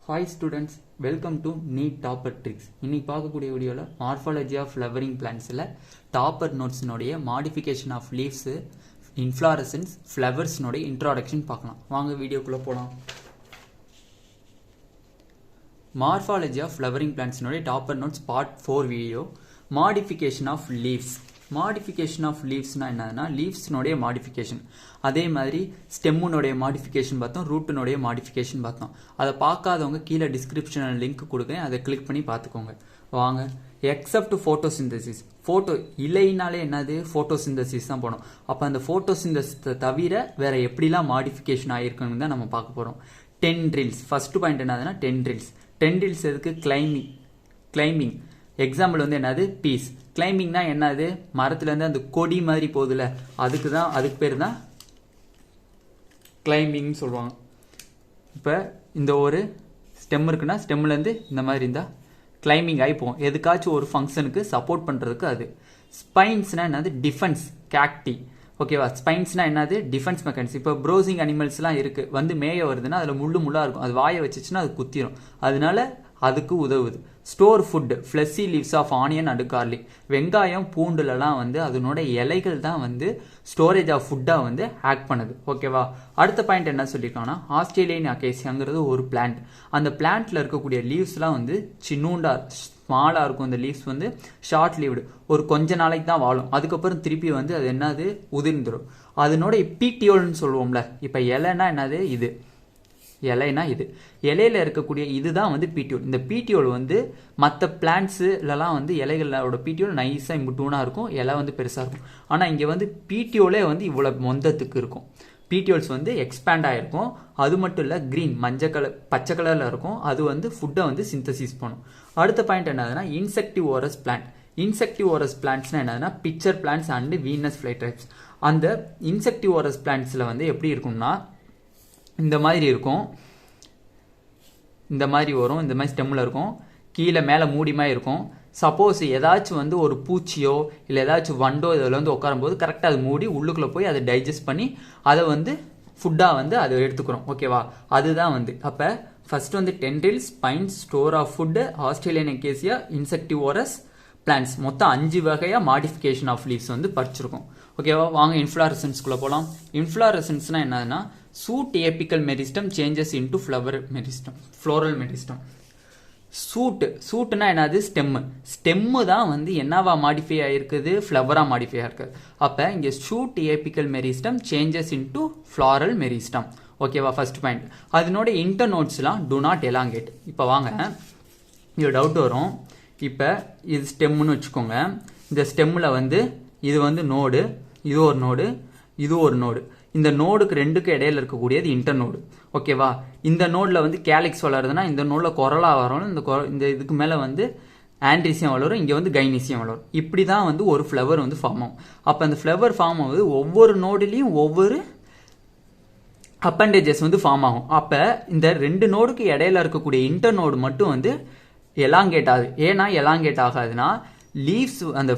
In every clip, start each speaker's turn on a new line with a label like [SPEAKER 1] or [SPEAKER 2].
[SPEAKER 1] Hi students, welcome to Neet Topper Tricks. இன்னைக்கு பார்க்கக்கூடிய வீடியோவில் Morphology of Flowering Plantsல Topper Notes நோடைய Modification of Leaves, Inflorescence, Flowers நோடைய Introduction பார்க்கலாம். வாங்க வீடியோக்குள்ள போலாம். Morphology of Flowering Plants நோடைய Topper Notes part 4 video. Modification of Leaves. Modification of லீவ்ஸ்னா என்னன்னா லீவ்ஸ்னுடைய மாடிஃபிகேஷன். அதே மாதிரி ஸ்டெம்முனுடைய மாடிஃபிகேஷன் பார்த்தோம், ரூட்டினுடைய மாடிஃபிகேஷன் பார்த்தோம். அதை பார்க்காதவங்க கீழே டிஸ்கிரிப்ஷனில் லிங்க் கொடுக்குறேன், அதை கிளிக் பண்ணி பார்த்துக்கோங்க. வாங்க. Accept photosynthesis. இலைனாலே என்னது ஃபோட்டோசிந்தசிஸ் தான் போனோம். அப்போ அந்த ஃபோட்டோசிந்தசிஸை தவிர வேற எப்படிலாம் மாடிஃபிகேஷன் ஆகிருக்குன்னு தான் நம்ம பார்க்க போகிறோம். டென்ட்ரில்ஸ். ஃபர்ஸ்ட் பாயிண்ட் என்னதுன்னா டென்ட்ரில்ஸ். டென்ட்ரில்ஸ் எதுக்கு? கிளைம்பிங். எக்ஸாம்பிள் வந்து என்னது? பீஸ். கிளைம்பிங்னா என்னது? மரத்துலேருந்து அந்த கொடி மாதிரி போகுதுல, அதுக்கு பேர் தான் கிளைம்பிங்னு சொல்லுவாங்க. இப்போ இந்த ஒரு ஸ்டெம் இருக்குன்னா ஸ்டெம்லேருந்து இந்த மாதிரி இருந்தால் கிளைம்பிங் ஆகி போகும். எதுக்காச்சும் ஒரு ஃபங்க்ஷனுக்கு சப்போர்ட் பண்ணுறதுக்கு அது. ஸ்பைன்ஸ்னா என்னது? டிஃபென்ஸ். கேக்டி. ஓகேவா? ஸ்பைன்ஸ்னா என்னது? Defence mechanism. இப்போ ப்ரோசிங் அனிமல்ஸ்லாம் இருக்குது, வந்து மேய வருதுன்னா அதில் முள்ளாக இருக்கும், அது வாயை வச்சுச்சுன்னா அது குத்திரும், அதனால அதுக்கு உதவுது. Store food. Fleshy leaves of onion and garlic. வெங்காயம் பூண்டுலலாம் வந்து அதனோட இலைகள் தான் வந்து ஸ்டோரேஜ் ஆஃப் ஃபுட்டாக வந்து ஆக்ட் பண்ணுது. ஓகேவா? அடுத்த பாயிண்ட் என்ன சொல்லியிருக்காங்கன்னா ஆஸ்திரேலியன் அகேசியாங்கிறது ஒரு பிளான்ட். அந்த பிளான்ட்ல இருக்கக்கூடிய லீவ்ஸ்லாம் வந்து சின்னூண்டா ஸ்மாலாக இருக்கும். அந்த லீவ்ஸ் வந்து ஷார்ட் லீவ்டு, ஒரு கொஞ்ச நாளைக்கு தான் வாழும், அதுக்கப்புறம் திருப்பி வந்து அது என்னது? உதிர்ந்துடும். அதனோட பீட்டியோல்னு சொல்லுவோம்ல. இப்போ இலைன்னா என்னது? இது இலைனா இது இலையில இருக்கக்கூடிய இதுதான் வந்து பீட்டியோல். இந்த பீட்டியோல் வந்து மற்ற பிளான்ட்ஸ்லாம் வந்து இலைகளோட பீட்டியோல் நைஸாக இம்புட்டூனாக இருக்கும், இலை வந்து பெருசாக இருக்கும். ஆனால் இங்கே வந்து பீட்டியோலே வந்து இவ்வளோ மொந்தத்துக்கு இருக்கும். பீட்டியோல்ஸ் வந்து எக்ஸ்பேண்ட் ஆகிருக்கும். அது மட்டும் இல்லை, க்ரீன் மஞ்சள் கலர் பச்சை கலரில் இருக்கும். அது வந்து ஃபுட்டை வந்து சிந்தசிஸ் பண்ணும். அடுத்த பாயிண்ட் என்னதுன்னா இன்செக்டிவோரஸ் பிளான்ட். இன்செக்டிவோரஸ் பிளான்ட்ஸ்னா என்னதுன்னா picture plants and Venus fly types. அந்த இன்செக்டிவோரஸ் பிளான்ட்ஸில் வந்து எப்படி இருக்கும்னா இந்த மாதிரி இருக்கும், இந்த மாதிரி வரும், இந்த மாதிரி ஸ்டெம்மில் இருக்கும், கீழே மேலே மூடிமா இருக்கும். சப்போஸ் ஏதாச்சும் வந்து ஒரு பூச்சியோ இல்லை ஏதாச்சும் வண்டோ இதில் வந்து உட்காரும்போது கரெக்டாக அது மூடி உள்ளுக்குள்ளே போய் அதை டைஜஸ்ட் பண்ணி அதை வந்து ஃபுட்டாக வந்து அதை எடுத்துக்கிறோம். ஓகேவா? அதுதான் வந்து. அப்போ ஃபர்ஸ்ட் வந்து tendrils, spines, store of food, Australian acacia, insectivorous plants, மொத்தம் 5 வகையாக மாடிஃபிகேஷன் ஆஃப் லீவ்ஸ் வந்து படிச்சிருக்கோம். ஓகேவா? வாங்க இன்ஃப்ளாரசன்ஸ்குள்ளே போகலாம். இன்ஃப்ளாரசன்ஸ்னா என்னதுன்னா shoot apical meristem changes into flower meristem, floral meristem. சூட்னா என்னது? ஸ்டெம்மு தான் வந்து என்னவா மாடிஃபை ஆகிருக்குது? ஃப்ளவராக மாடிஃபை ஆகிருக்குது. அப்போ இங்கே shoot apical meristem changes into floral meristem. ஓகேவா? First point. அதனோட இன்டர்நோட்ஸ்லாம் டு நாட் எலாங்கேட். இப்போ வாங்க, இது டவுட் வரும். இப்போ இது ஸ்டெம்முன்னு வச்சுக்கோங்க. இந்த ஸ்டெம்மில் வந்து இது வந்து நோடு, இது ஒரு நோடு, இது ஒரு நோடு. இந்த நோடுக்கு ரெண்டுக்கு இடையில இருக்கக்கூடியது இன்டர்நோடு. ஓகேவா? இந்த நோடில் வந்து கேலிக்ஸ் வளருதுன்னா இந்த நோடில் கொரலா வரும், இந்த இதுக்கு மேலே வந்து ஆண்ட்ரிசியம் வளரும், இங்கே வந்து கைனீசியம் வளரும். இப்படி தான் வந்து ஒரு ஃப்ளவர் வந்து ஃபார்ம் ஆகும். அப்போ அந்த ஃப்ளவர் ஃபார்ம் ஆகுது ஒவ்வொரு நோடுலேயும் ஒவ்வொரு அப்பண்டேஜஸ் வந்து ஃபார்ம் ஆகும். அப்போ இந்த 2 நோடுக்கு இடையில இருக்கக்கூடிய இன்டர்நோடு மட்டும் வந்து எலாங்கேட் ஆகுது. ஏன்னா எலாங்கேட் ஆகாதுன்னா லீவ்ஸ் அந்த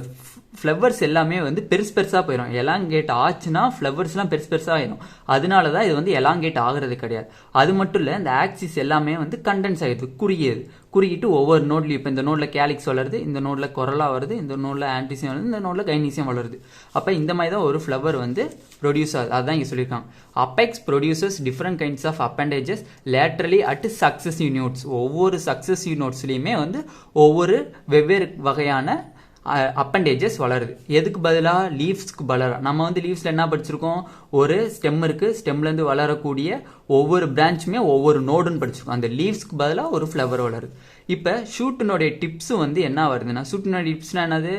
[SPEAKER 1] ஃப்ளவர்ஸ் எல்லாமே வந்து பெருசாக போயிடும். எலாங்கேட் ஆச்சுன்னா ஃப்ளவர்ஸ்லாம் பெருசாக ஆயிடும். அதனால தான் இது வந்து எலாங்கேட் ஆகிறது கிடையாது. அது மட்டும் இல்லை, இந்த ஆக்சிஸ் எல்லாமே வந்து கண்டென்ஸ் ஆகிடுது, குறுகிட்டு ஒவ்வொரு நோட்லையும். இப்போ இந்த நோட்டில் கேலிக்ஸ் வளருது, இந்த நோட்டில் கொரலா வருது, இந்த நோட்டில் ஆன்டிசியம் வருது, இந்த நோட்டில் கைனீசியம் வளருது. அப்போ இந்த மாதிரி தான் ஒரு ஃப்ளவர் வந்து ப்ரொடியூஸ் ஆகுது. அதுதான் இங்கே சொல்லியிருக்காங்க. Apex produces different kinds of appendages laterally at successive nodes. ஒவ்வொரு சக்சஸிவ் நோட்ஸ்லையுமே வந்து ஒவ்வொரு வெவ்வேறு வகையான அப்பண்டேஜஸ் வளருது. எதுக்கு பதிலாக? லீவ்ஸ்க்கு பதிலாக. நம்ம வந்து லீவ்ஸில் என்ன படிச்சிருக்கோம்? ஒரு ஸ்டெம் இருக்குது, ஸ்டெம்லேருந்து வளரக்கூடிய ஒவ்வொரு பிரான்ச்சுமே ஒவ்வொரு நோடுன்னு படிச்சிருக்கோம். அந்த லீவ்ஸ்க்கு பதிலாக ஒரு ஃப்ளவர் வளருது. இப்போ ஷூட்டினுடைய டிப்ஸ் வந்து என்ன வருதுன்னா, ஷூட்டினுடைய டிப்ஸ்னா என்னது?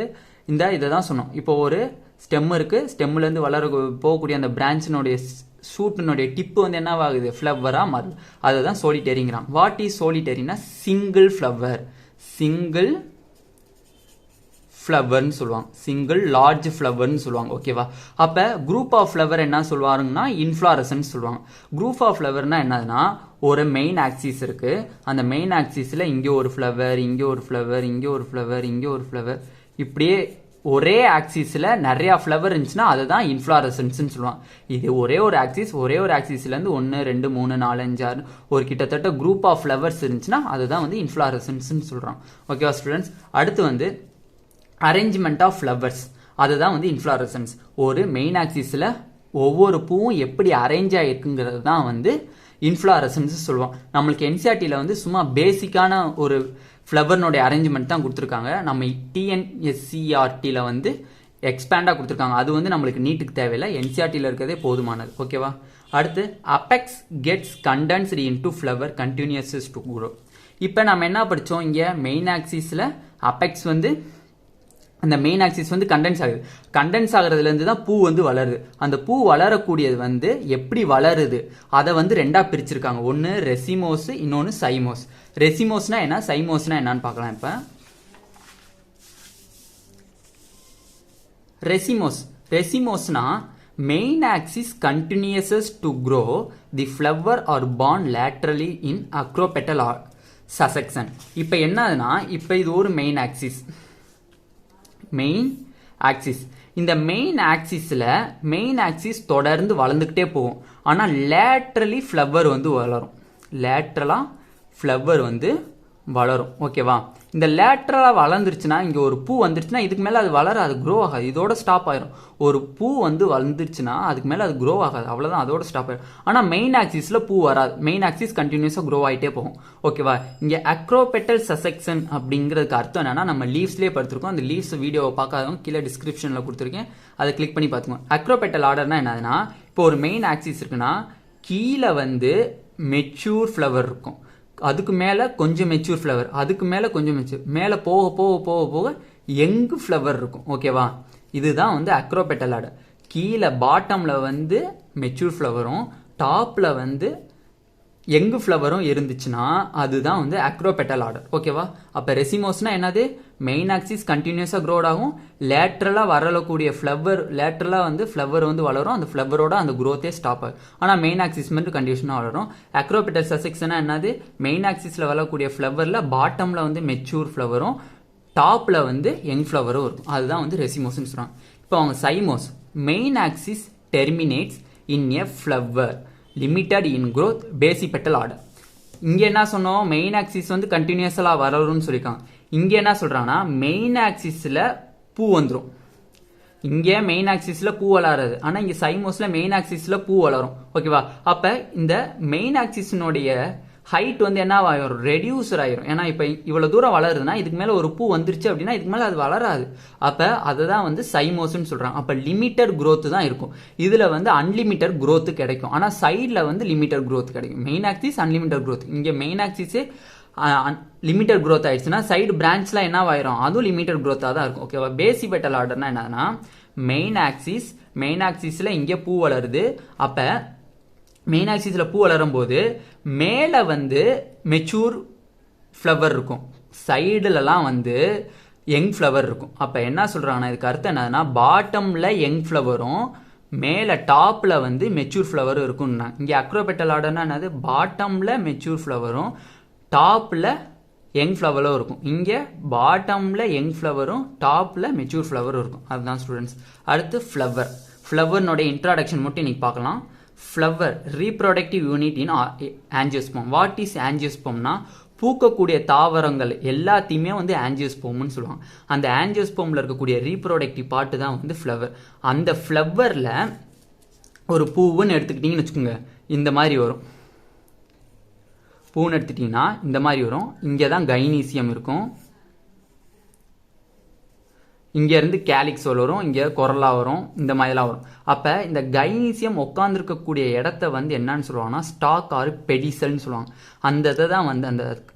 [SPEAKER 1] இதை தான் சொன்னோம். இப்போ ஒரு ஸ்டெம் இருக்குது, ஸ்டெம்லேருந்து போகக்கூடிய அந்த பிரான்ச்சினுடைய ஷூட்டினுடைய டிப்பு வந்து என்னவாகுது? ஃப்ளவராக மாறுது. அதை தான் சோலிட்டரிங்கிறான். வாட் இஸ் சோலிட்டரினா சிங்கிள் ஃப்ளவர், சிங்கிள் ஃப்ளவர்னு சொல்லுவாங்க, சிங்கிள் லார்ஜ் ஃப்ளவர்னு சொல்லுவாங்க. ஓகேவா? அப்போ குரூப் ஆஃப் ஃப்ளவர் என்ன சொல்லுவாங்கன்னா இன்ஃப்ளாரசன்ஸ் சொல்லுவாங்க. குரூப் ஆஃப் ஃப்ளவர்னா என்னதுன்னா ஒரு மெயின் ஆக்சிஸ் இருக்கு, அந்த மெயின் ஆக்சிஸில் இங்கே ஒரு ஃப்ளவர், இங்கே ஒரு ஃப்ளவர், இங்கே ஒரு ஃப்ளவர், இங்கே ஒரு ஃப்ளவர், இப்படியே ஒரே ஆக்சிஸில் நிறையா ஃப்ளவர் இருந்துச்சுன்னா அதுதான் இன்ஃப்ளாரசன்ஸ்னு சொல்லுவாங்க. இது ஒரே ஒரு ஆக்சிஸ்லேருந்து 1 2 3 4 5 6 ஒரு கிட்டத்தட்ட குரூப் ஆஃப் ஃப்ளவர்ஸ் இருந்துச்சுன்னா அதுதான் வந்து இன்ஃப்ளாரசன்ஸ்னு சொல்கிறோம். ஓகேவா ஸ்டூடெண்ட்ஸ்? அடுத்து வந்து அரேஞ்ச்மெண்ட் ஆஃப் ஃப்ளவர்ஸ், அதுதான் வந்து இன்ஃப்ளாரசன்ஸ். ஒரு மெயின் ஆக்சிஸில் ஒவ்வொரு பூவும் எப்படி அரேஞ்ச் ஆகிருக்குங்கிறது தான் வந்து இன்ஃப்ளாரசன்ஸ் சொல்லுவோம். நம்மளுக்கு என்சிஆர்டியில் வந்து சும்மா பேசிக்கான ஒரு ஃப்ளவர்னுடைய அரேஞ்ச்மெண்ட் தான் கொடுத்துருக்காங்க. நம்ம டிஎன்எஸ்சிஆர்டியில் வந்து எக்ஸ்பேண்டாக கொடுத்துருக்காங்க. அது வந்து நம்மளுக்கு நீட்டுக்கு தேவையில்லை, என்சிஆர்டியில் இருக்கிறதே போதுமானது. ஓகேவா? அடுத்து apex gets condensed into flower continues to grow. இப்போ நம்ம என்ன படித்தோம்? இங்கே மெயின் ஆக்சிஸில் அப்பெக்ஸ் வந்து அந்த மெயின் ஆக்சிஸ் வந்து கண்டென்ஸ் ஆகுது. கண்டென்ஸ் ஆகிறதுலேருந்து தான் பூ வந்து வளருது. அந்த பூ வளரக்கூடியது வந்து எப்படி வளருது அதை வந்து ரெண்டாக பிரிச்சிருக்காங்க. ஒன்று ரெசிமோஸ், இன்னொன்று சைமோஸ். ரெசிமோஸ்னா என்ன, சைமோஸ்னா என்னன்னு பார்க்கலாம். இப்போ ரெசிமோஸ்னா main axis continues to grow the flower are born laterally in acropetal succession. இப்போ என்னதுன்னா, இப்போ இது ஒரு மெயின் ஆக்சிஸ். இந்த மெயின் ஆக்சிஸ் தொடர்ந்து வளர்ந்துக்கிட்டே போகும். ஆனால் லேட்ரலி ஃப்ளவர் வந்து வளரும். ஓகேவா? இந்த லேட்ரலாக வளர்ந்துருச்சுன்னா, இங்கே ஒரு பூ வந்துருச்சுன்னா இதுக்கு மேலே அது வளராது, க்ரோ ஆகாது, இதோட ஸ்டாப் ஆயிரும். ஒரு பூ வந்து வளர்ந்துருச்சுன்னா அதுக்கு மேலே அது க்ரோ ஆகாது, அவ்வளோதான், அதோட ஸ்டாப் ஆயிரும். ஆனால் மெயின் ஆக்சிஸில் பூ வராது, மெயின் ஆக்சிஸ் கண்டினியூஸாக க்ரோ ஆகிட்டே போகும். ஓகேவா? இங்கே அக்ரோபெட்டல் சசெக்ஷன் அப்படிங்கிறதுக்கு அர்த்தம் என்னன்னா, நம்ம லீவ்ஸ்லேயே படுத்திருக்கோம். அந்த லீவ்ஸ் வீடியோவை பார்க்காதவங்க கீழே டிஸ்கிரிப்ஷனில் கொடுத்துருக்கேன், அதை கிளிக் பண்ணி பார்த்துக்கோங்க. அக்ரோபெட்டல் ஆர்டர்னா என்னதுன்னா, இப்போ ஒரு மெயின் ஆக்சிஸ் இருக்குன்னா கீழே வந்து மெச்சூர் ஃப்ளவர் இருக்கும், அதுக்கு மேலே கொஞ்சம் மெச்சூர் ஃப்ளவர், அதுக்கு மேலே கொஞ்சம் மெச்சூர், மேலே போக போக போக போக யங் ஃப்ளவர் இருக்கும். ஓகேவா? இதுதான் வந்து அக்ரோபெட்டல் ஆர்டர். கீழே பாட்டமில் வந்து மெச்சூர் ஃப்ளவரும் டாப்பில் வந்து யங் ஃப்ளவரும் இருந்துச்சுன்னா அதுதான் வந்து அக்ரோபெட்டல் ஆர்டர். ஓகேவா? அப்போ ரெசிமோஸ்னா என்னது? மெயின் ஆக்சிஸ் கண்டினியூஸாக க்ரோட் ஆகும், லேட்ரலாக வரக்கூடிய லேட்ரலாக வந்து ஃப்ளவர் வந்து வளரும், அந்த ஃப்ளவரோட அந்த க்ரோத்தே ஸ்டாப் ஆகும். ஆனால் மெயின் ஆக்சிஸ் மட்டும் கண்டினியூஷனாக வளரும். அக்ரோபெட்டல் சசெக்ஷனா என்னது? மெயின் ஆக்சிஸில் வரக்கூடிய ஃப்ளவரில் பாட்டமில் வந்து மெச்சூர் ஃப்ளவரும் டாப்பில் வந்து யங் ஃப்ளவரும் இருக்கும். அதுதான் வந்து ரெசிமோஸ்ன்னு சொல்கிறாங்க. இப்போ அவங்க cymose, main axis terminates in a flower limited in growth basipetal order. இங்கே என்ன சொன்னோம்? மெயின் ஆக்சிஸ் வந்து கண்டினியூஸாக வளரும்னு சொல்லியிருக்காங்க. இங்கே என்ன சொல்கிறாங்கன்னா, மெயின் ஆக்சிஸில் பூ வந்துடும். இங்கே மெயின் ஆக்சிஸில் பூ வளராது, ஆனால் இங்கே சைமோஸில் மெயின் ஆக்சிஸில் பூ வளரும். ஓகேவா? அப்போ இந்த மெயின் ஆக்சிஸினுடைய ஹைட் வந்து என்ன ஆயிரும்? ரெடியூசர் ஆயிரும். ஏன்னா இப்போ இவ்வளோ தூரம் வளருதுன்னா இதுக்கு மேலே ஒரு பூ வந்துருச்சு அப்படின்னா இதுக்கு மேலே அது வளராது. அப்போ அதை தான் வந்து சைமோஸ்ன்னு சொல்கிறாங்க. அப்போ லிமிட்டட் க்ரோத்து தான் இருக்கும். இதில் வந்து அன்லிமிட்டட் க்ரோத்து கிடைக்கும், ஆனால் சைடில் வந்து லிமிட்டட் க்ரோத் கிடைக்கும். Main axis unlimited growth. இங்கே மெயின் ஆக்சிஸே லிமிட்டட் க்ரோத் ஆயிடுச்சுன்னா சைடு பிரான்ச்லாம் என்ன ஆயிரும்? அதுவும் லிமிட்டட் க்ரோத்தாக தான் இருக்கும். ஓகேவா? பேசிபெட்டல் ஆர்டர்னா என்னன்னா, மெயின் ஆக்சிஸில் இங்கே பூ வளருது. அப்போ மெயின் ஆக்சிஸில் பூ வளரும் போது மேலே வந்து மெச்சூர் ஃப்ளவர் இருக்கும், சைடுலலாம் வந்து யங் ஃப்ளவர் இருக்கும். அப்போ என்ன சொல்கிறாங்கன்னா, இதுக்கு அர்த்தம் என்னதுன்னா, பாட்டமில் யங் ஃப்ளவரும் மேலே டாப்பில் வந்து மெச்சூர் ஃப்ளவரும் இருக்கும்னா. இங்கே அக்ரோபெட்டல் ஆர்டர்னா என்னது? பாட்டமில் மெச்சூர் ஃப்ளவரும் டாப்பில் யங் ஃப்ளவரும் இருக்கும். இங்கே பாட்டமில் யங் ஃப்ளவரும் டாப்பில் மெச்சூர் ஃப்ளவரும் இருக்கும். அதுதான் ஸ்டூடெண்ட்ஸ். அடுத்து ஃப்ளவர்னுடைய இன்ட்ரோடக்ஷன் மட்டும் இன்னைக்கு பார்க்கலாம். Flower reproductive unit in angiosperm. What is ஆஞ்சியோஸ்போம்னா, பூக்கக்கூடிய தாவரங்கள் எல்லாத்தையுமே வந்து ஆஞ்சியோஸ்போம்னு சொல்லுவாங்க. அந்த ஆஞ்சியோஸ்போமில் இருக்கக்கூடிய ரீப்ரொடக்டிவ் பார்ட்டு தான் வந்து ஃப்ளவர். அந்த ஃப்ளவரில் ஒரு பூவுன்னு எடுத்துக்கிட்டிங்கன்னு வச்சுக்கோங்க, இந்த மாதிரி வரும். பூன்னு எடுத்துட்டிங்கன்னா இந்த மாதிரி வரும். இங்கே தான் கைனீசியம் இருக்கும், இங்கேருந்து கேலிக்ஸ் வரும், இங்கே கொரலா வரும், இந்த மாதிரிலாம் வரும். அப்போ இந்த கைனீசியம் உட்காந்துருக்கக்கூடிய இடத்த வந்து என்னன்னு சொல்லுவாங்கன்னா ஸ்டாக் ஆர் பெடிசல்னு சொல்லுவாங்க. அந்த இதை தான் வந்து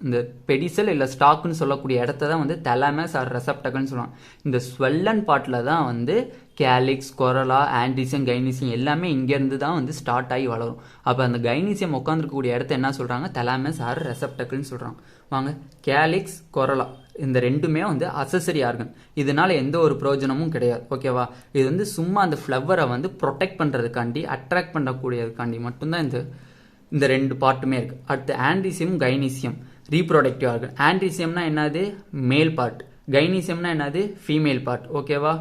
[SPEAKER 1] இந்த பெடிசல் இல்லை ஸ்டாக்னு சொல்லக்கூடிய இடத்த தான் வந்து தலமஸ் ஆர் ரெசப்டகல்னு சொல்லுவாங்க. இந்த ஸ்வெல்லன் பார்ட்டில் தான் வந்து கேலிக்ஸ், கொரலா, ஆன்டிசியம், கைனீசியம் எல்லாமே இங்கேருந்து தான் வந்து ஸ்டார்ட் ஆகி வளரும். அப்போ அந்த கைனீசியம் உட்காந்துருக்கக்கூடிய இடத்த என்ன சொல்கிறாங்க? தலாமஸ் ஆர் ரெசப்டகல்னு சொல்கிறாங்க. வாங்க, கேலிக்ஸ், கொரலா இந்த ரெண்டுமே வந்து அசசரி ஆர்கன், இதனால எந்த ஒரு பிரயோஜனமும் கிடையாது. ஓகேவா? இது வந்து சும்மா அந்த ஃப்ளவரை வந்து ப்ரொடெக்ட் பண்ணுறதுக்காண்டி, அட்ராக்ட் பண்ணக்கூடியதுக்காண்டி மட்டும்தான் இந்த ரெண்டு பார்ட்டுமே இருக்குது. அடுத்து ஆன்டிசியம், கைனீசியம் ரீப்ரொடக்டிவ் ஆர்கன். ஆன்டிசியம்னா என்னது? மேல் பார்ட், கைனீசியம்னா என்னது ஃபீமேல் பார்ட் ஓகேவா.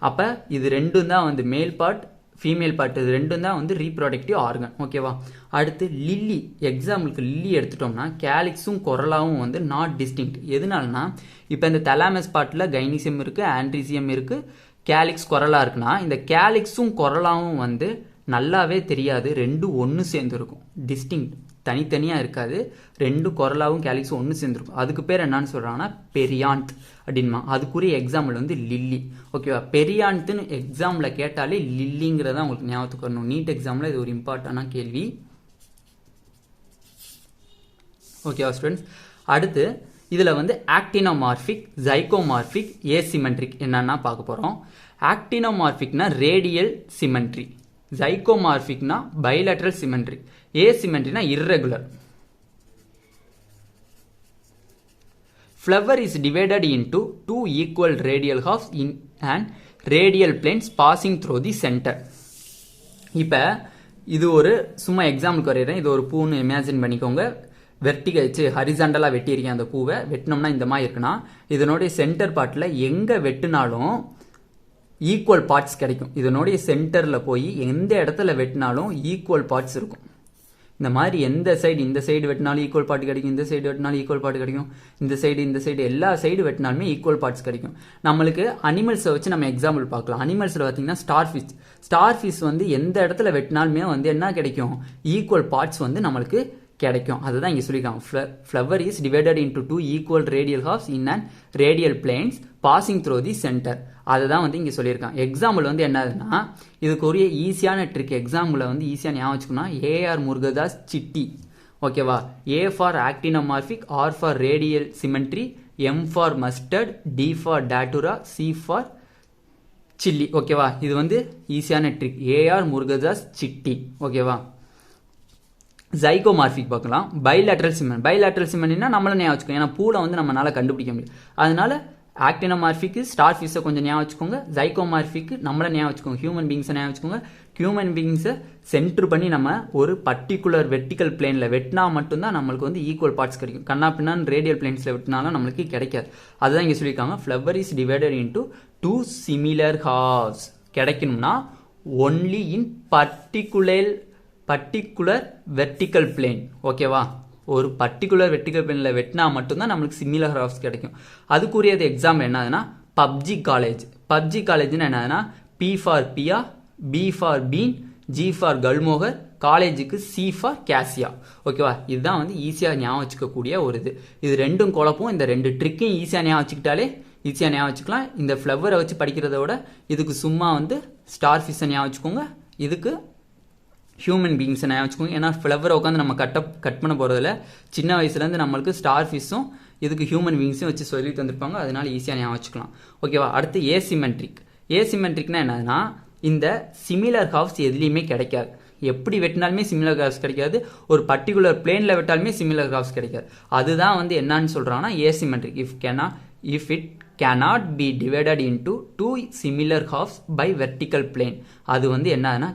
[SPEAKER 1] அப்போ இது ரெண்டும் தான் வந்து மேல் பார்ட் ஃபீமேல் பார்ட், இது ரெண்டும் தான் வந்து ரீப்ரொடக்டிவ் ஆர்கன் ஓகேவா. அடுத்து லில்லி, எக்ஸாம்பிளுக்கு லில்லி எடுத்துட்டோம்னா கேலிக்ஸும் கொரலாவும் வந்து நாட் டிஸ்டிங்க்ட். எதனாலனா இப்போ இந்த தலாமஸ் பார்ட்டில் கைனீசியம் இருக்குது, ஆண்ட்ரிசியம் இருக்குது, கேலிக்ஸ் கொரலா இருக்குன்னா இந்த கேலிக்ஸும் கொரலாவும் வந்து நல்லாவே தெரியாது, ரெண்டும் ஒன்று சேர்ந்துருக்கும், டிஸ்டிங்க்ட் தனித்தனியாக இருக்காது, ரெண்டு கொரலாவும் கேலிக்ஸும் ஒன்று சேர்ந்துருக்கும். அதுக்கு பேர் என்னன்னு சொல்கிறாங்கன்னா பெரியான்த் அப்படின்மா. அதுக்குரிய எக்ஸாம்பிள் வந்து லில்லி ஓகேவா. பெரியான்த்துன்னு எக்ஸாமில் கேட்டாலே லில்லிங்கிறத உங்களுக்கு ஞாபகத்துக்கு வரணும். நீட் எக்ஸாமில் இது ஒரு இம்பார்ட்டண்டான கேள்வி ஓகேவா ஸ்டூடெண்ட்ஸ். அடுத்து இதில் வந்து ஆக்டினோமார்பிக், ஜைகோமார்பிக், ஏசிமெட்ரிக் என்னன்னா பார்க்க போகிறோம். ஆக்டினோமார்பிக்னா ரேடியல் சிமெட்ரி, ஜைகோமார்பிக்னா பைலேட்ரல் சிமெட்ரி, ஏசிமெட்ரினா irregular. Flower is divided into two equal radial halves in an radial planes passing through the center. இப்போ இது ஒரு சும்மா எக்ஸாம்பிளுக்கு வரைகிறேன். இது ஒரு பூன்னு இமேஜின் பண்ணிக்கோங்க. வெர்டிகல் ஹரிசாண்டலாக வெட்டியிருக்கேன். அந்த பூவை வெட்டினோம்னா இந்த மாதிரி இருக்குன்னா இதனுடைய சென்டர் பார்ட்டில் எங்கே வெட்டினாலும் ஈக்குவல் பார்ட்ஸ் கிடைக்கும். இதனுடைய சென்டரில் போய் எந்த இடத்துல வெட்டினாலும் ஈக்குவல் பார்ட்ஸ் இருக்கும். இந்த மாதிரி எந்த சைடு, இந்த சைடு வெட்டினாலும் ஈக்குவல் பார்ட் கிடைக்கும், இந்த சைடு வெட்டினாலும் ஈக்குவல் பார்ட் கிடைக்கும், இந்த சைடு எல்லா சைடு வெட்டினாலுமே ஈக்குவல் பார்ட்ஸ் கிடைக்கும். நம்மளுக்கு அனிமல்ஸை வச்சு நம்ம எக்ஸாம்பிள் பார்க்கலாம். அனிமல்ஸில் பார்த்தீங்கன்னா ஸ்டார் ஃபிஷ் வந்து எந்த இடத்துல வெட்டினாலுமே வந்து என்ன கிடைக்கும், ஈக்குவல் பார்ட்ஸ் வந்து நம்மளுக்கு கிடைக்கும். அதுதான் இங்கே சொல்லியிருக்காங்க. Flower is divided into two equal radial halves in and radial planes passing through the centre. அதுதான் வந்து இங்கே சொல்லியிருக்காங்க. எக்ஸாம்பிள் வந்து என்னதுன்னா இதுக்கு ஒரு ஈஸியான ட்ரிக், எக்ஸாம்பிளை வந்து ஈஸியாக ஞாபகம் வச்சுக்கணும். ஏஆர் முருகதாஸ் சிட்டி ஓகேவா. A for actinomorphic, R for radial symmetry, M for mustard, D for datura, C for chilli ஓகேவா. இது வந்து ஈஸியான ட்ரிக், ஏஆர் முருகதாஸ் சிட்டி ஓகேவா. ஜைகோமார்பிக் பார்க்கலாம். பைலேட்ரல் சிமெண்ட்னா நம்மள ஞாபகம் வச்சுக்கோங்க, ஏன்னா பூலை வந்து நம்மளால கண்டுபிடிக்க முடியும். அதனால ஆக்டினோமார்பிக்கு ஸ்டார் ஃபிஷை கொஞ்சம் ஞாபகம் வச்சுக்கோங்க, ஜைகோமார்பிக்கு நம்மள ஞாபகம் வச்சுக்கோங்க, ஹியூமன் பீங்ஸை ஞாபகம் வச்சுக்கோங்க. ஹியூமன் பீங்ஸை சென்டர் பண்ணி நம்ம ஒரு பர்டிகுலர் வெர்டிக்கல் பிளேனில் வெட்டினா மட்டும்தான் நம்மளுக்கு வந்து ஈக்குவல் பார்ட்ஸ் கிடைக்கும். கண்ணா பின்னான்னு ரேடியல் பிளேன்ஸில் வெட்டினாலும் நம்மளுக்கு கிடைக்காது. அதுதான் இங்கே சொல்லியிருக்காங்க. Flower is divided into two similar halves கிடைக்கணும்னா only in particular vertical plane ஓகேவா. ஒரு பர்டிகுலர் வெர்டிக்கல் பிளேனில் வெட்டினா மட்டும்தான் நம்மளுக்கு சிமிலர் ஹாஃப்ஸ் கிடைக்கும். அதுக்குரியது எக்ஸாம்பிள் என்னதுன்னா பப்ஜி காலேஜ்னா என்னதுன்னா P for pea, B for bean, G for gulmohar, காலேஜுக்கு சி ஃபார் கேசியா ஓகேவா. இதுதான் வந்து ஈஸியாக ஞாபகம் வச்சுக்கக்கூடிய ஒரு இது ரெண்டும் குழப்பம். இந்த ரெண்டு ட்ரிக்கையும் ஈஸியாக ஞாபகம் வச்சுக்கிட்டாலே ஈஸியாக ஞாபகம் வச்சுக்கலாம். இந்த ஃப்ளவரை வச்சு படிக்கிறத விட இதுக்கு சும்மா வந்து ஸ்டார் ஃபிஷ்ஷை ஞாபகம் வச்சுக்கோங்க, இதுக்கு ஹியூமன் பீங்ஸை ஞாபகம் வச்சுக்கோங்க. ஏன்னா ஃப்ளவரை உட்காந்து நம்ம கட் பண்ண போகிறதில்ல, சின்ன வயசுலேருந்து நம்மளுக்கு ஸ்டார் ஃபிஷ்ஷும் இதுக்கு ஹியூமன் பீங்ஸும் வச்சு சொல்லி தந்திருப்பாங்க, அதனால ஈஸியாக ஞாபகம் வச்சுக்கலாம் ஓகேவா. அடுத்து ஏசிமெட்ரிக்னா என்னதுன்னா இந்த சிமிலர் ஹாஃப்ஸ் எதுலேயுமே கிடைக்காது. எப்படி வெட்டினாலுமே சிமிலர் ஹாஃப்ஸ் கிடைக்காது, ஒரு பர்டிகுலர் பிளேனில் வெட்டாலுமே சிமிலர் ஹாஃப்ஸ் கிடைக்காது. அதுதான் வந்து என்னன்னு சொல்கிறாங்கன்னா asymmetric. If it cannot be divided into two similar halves by vertical plane. அது வந்து என்னன்னா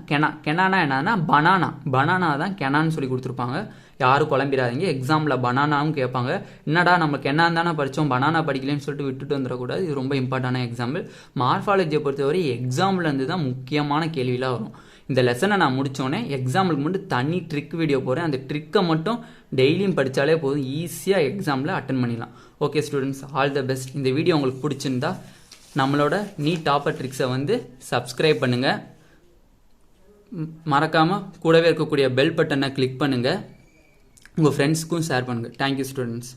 [SPEAKER 1] கெனானா என்னன்னா பனானா தான் கெனான்னு சொல்லி கொடுத்துருப்பாங்க. யாரும் குழம்பிடாதீங்க, எக்ஸாமில் பனானாவும் கேட்பாங்க. என்னடா நம்ம கெனான் தானே படித்தோம், பனானா படிக்கலன்னு சொல்லிட்டு விட்டுட்டு வந்துடக்கூடாது. இது ரொம்ப இம்பார்ட்டண்டான எக்ஸாம்பிள். மார்ஃபாலஜியை பொறுத்தவரை எக்ஸாம்பிள்லேருந்து தான் முக்கியமான கேள்விலாம் வரும். இந்த லெசனை நான் முடித்தோடனே எக்ஸாம்பிளுக்கு மட்டும் தனி ட்ரிக் வீடியோ போகிறேன். அந்த ட்ரிக்கை மட்டும் டெய்லியும் படித்தாலே போதும், ஈஸியாக எக்ஸாமில் அட்டன் பண்ணிடலாம். Okay students, all the best. இந்த வீடியோ உங்களுக்கு பிடிச்சிருந்தா நம்மளோட நீட் டாப்பர் ட்ரிக்ஸை வந்து சப்ஸ்கிரைப் பண்ணுங்கள், மறக்காமல் கூடவே இருக்கக்கூடிய பெல் பட்டனை கிளிக் பண்ணுங்கள், உங்கள் ஃப்ரெண்ட்ஸ்க்கும் ஷேர் பண்ணுங்கள். Thank you students.